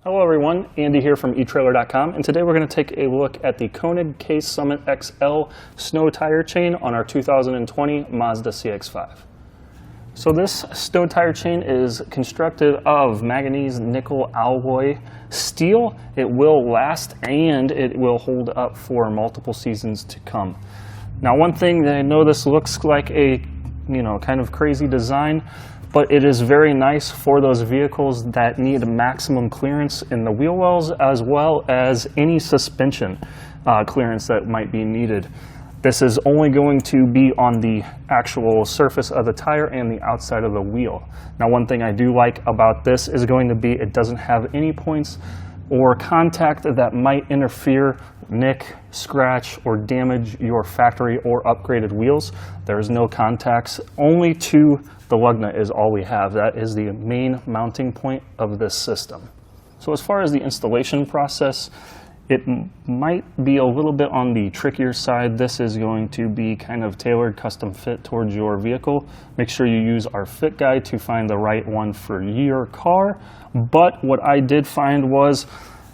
Hello everyone, Andy here from etrailer.com, and today we're going to take a look at the Konig K-Summit XL snow tire chain on our 2020 Mazda CX-5. So this snow tire chain is constructed of manganese nickel alloy steel. It will last and it will hold up for multiple seasons to come. Now, one thing that I know, this looks like a kind of crazy design, but it is very nice for those vehicles that need maximum clearance in the wheel wells, as well as any suspension clearance that might be needed. This is only going to be on the actual surface of the tire and the outside of the wheel. Now, one thing I do like about this is going to be it doesn't have any points or contact that might interfere, nick, scratch, or damage your factory or upgraded wheels. There's no contacts, only to the lug nut is all we have. That is the main mounting point of this system. So as far as the installation process, it might be a little bit on the trickier side. This is going to be kind of tailored, custom fit towards your vehicle. Make sure you use our fit guide to find the right one for your car. But what I did find was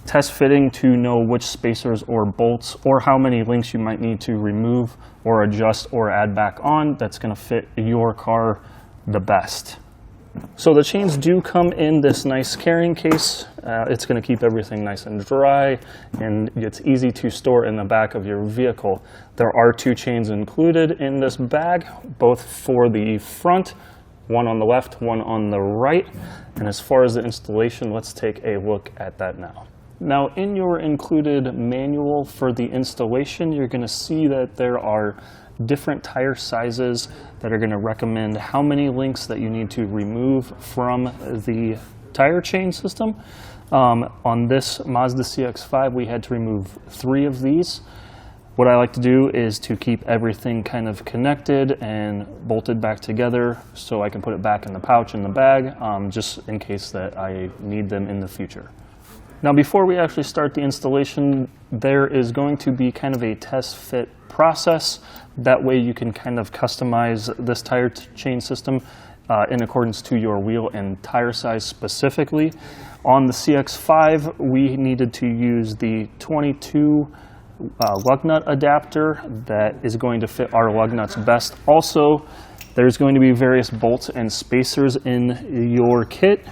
test fitting to know which spacers or bolts or how many links you might need to remove or adjust or add back on that's going to fit your car the best. So the chains do come in this nice carrying case. It's going to keep everything nice and dry, and it's easy to store in the back of your vehicle. There are two chains included in this bag, both for the front, one on the left, one on the right. And as far as the installation, let's take a look at that now. Now, in your included manual for the installation, you're going to see that there are different tire sizes that are going to recommend how many links that you need to remove from the tire chain system. On this Mazda CX-5, we had to remove 3 of these. What I like to do is to keep everything kind of connected and bolted back together so I can put it back in the pouch in the bag, just in case that I need them in the future. Now, before we actually start the installation, there is going to be kind of a test fit process. That way you can kind of customize this tire chain system in accordance to your wheel and tire size specifically. On the CX-5, we needed to use the 22 lug nut adapter that is going to fit our lug nuts best. Also, there's going to be various bolts and spacers in your kit.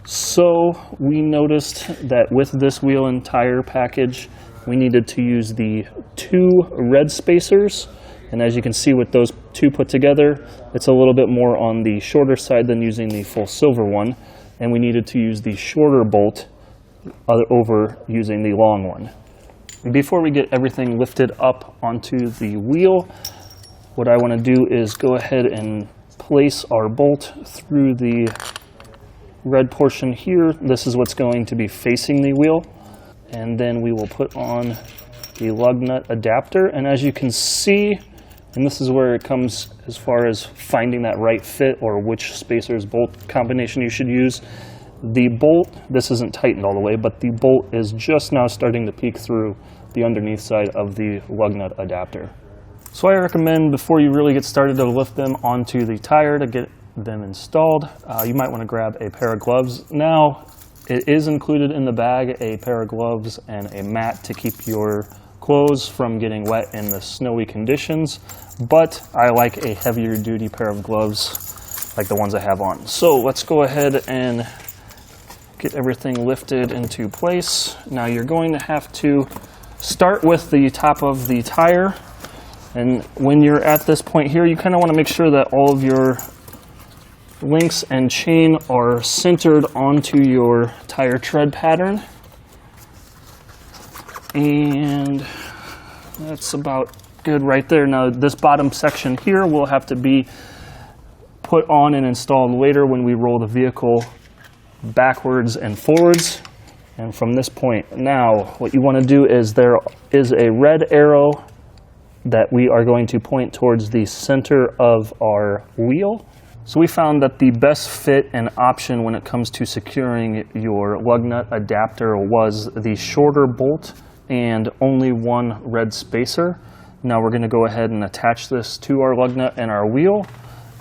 So we noticed that with this wheel and tire package, we needed to use the 2 red spacers. And as you can see with those 2 put together, it's a little bit more on the shorter side than using the full silver one. And we needed to use the shorter bolt over using the long one. Before we get everything lifted up onto the wheel, what I want to do is go ahead and place our bolt through the red portion here. This is what's going to be facing the wheel. And then we will put on the lug nut adapter. And as you can see, and this is where it comes as far as finding that right fit or which spacers bolt combination you should use. The bolt, this isn't tightened all the way, but the bolt is just now starting to peek through the underneath side of the lug nut adapter. So I recommend before you really get started to lift them onto the tire to get them installed. You might want to grab a pair of gloves. Now, it is included in the bag, a pair of gloves and a mat to keep your clothes from getting wet in the snowy conditions, but I like a heavier duty pair of gloves like the ones I have on. So let's go ahead and get everything lifted into place. Now you're going to have to start with the top of the tire, and when you're at this point here, you kind of want to make sure that all of your links and chain are centered onto your tire tread pattern. And that's about good right there. Now this bottom section here will have to be put on and installed later when we roll the vehicle backwards and forwards. And from this point now, what you want to do is there is a red arrow that we are going to point towards the center of our wheel. So we found that the best fit and option when it comes to securing your lug nut adapter was the shorter bolt and only 1 red spacer. Now we're going to go ahead and attach this to our lug nut and our wheel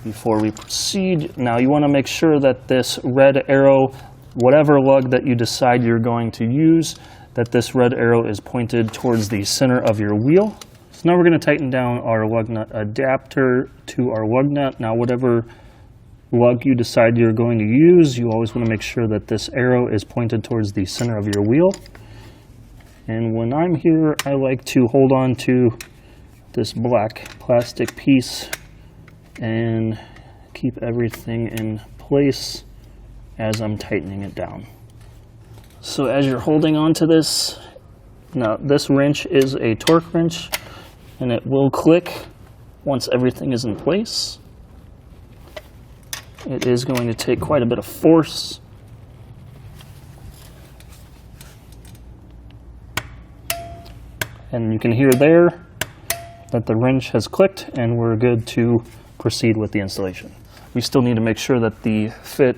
before we proceed. Now you want to make sure that this red arrow whatever lug that you decide you're going to use, that this red arrow is pointed towards the center of your wheel. So now we're going to tighten down our lug nut adapter to our lug nut. Now whatever lug you decide you're going to use, you always want to make sure that this arrow is pointed towards the center of your wheel. And when I'm here, I like to hold on to this black plastic piece and keep everything in place as I'm tightening it down. So as you're holding on to this, now this wrench is a torque wrench and it will click once everything is in place. It is going to take quite a bit of force. And you can hear there that the wrench has clicked and we're good to proceed with the installation. We still need to make sure that the fit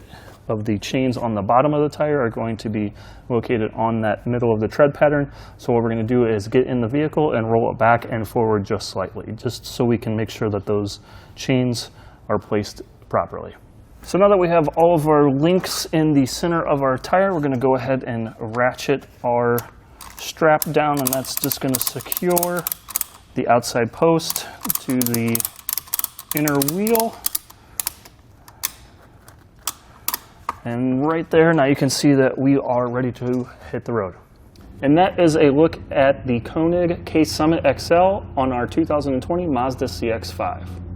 of the chains on the bottom of the tire are going to be located on that middle of the tread pattern. So what we're going to do is get in the vehicle and roll it back and forward just slightly, just so we can make sure that those chains are placed properly. So now that we have all of our links in the center of our tire, we're going to go ahead and ratchet our strap down, and that's just going to secure the outside post to the inner wheel. And right there, now you can see that we are ready to hit the road. And that is a look at the Konig K-Summit XL on our 2020 Mazda CX-5.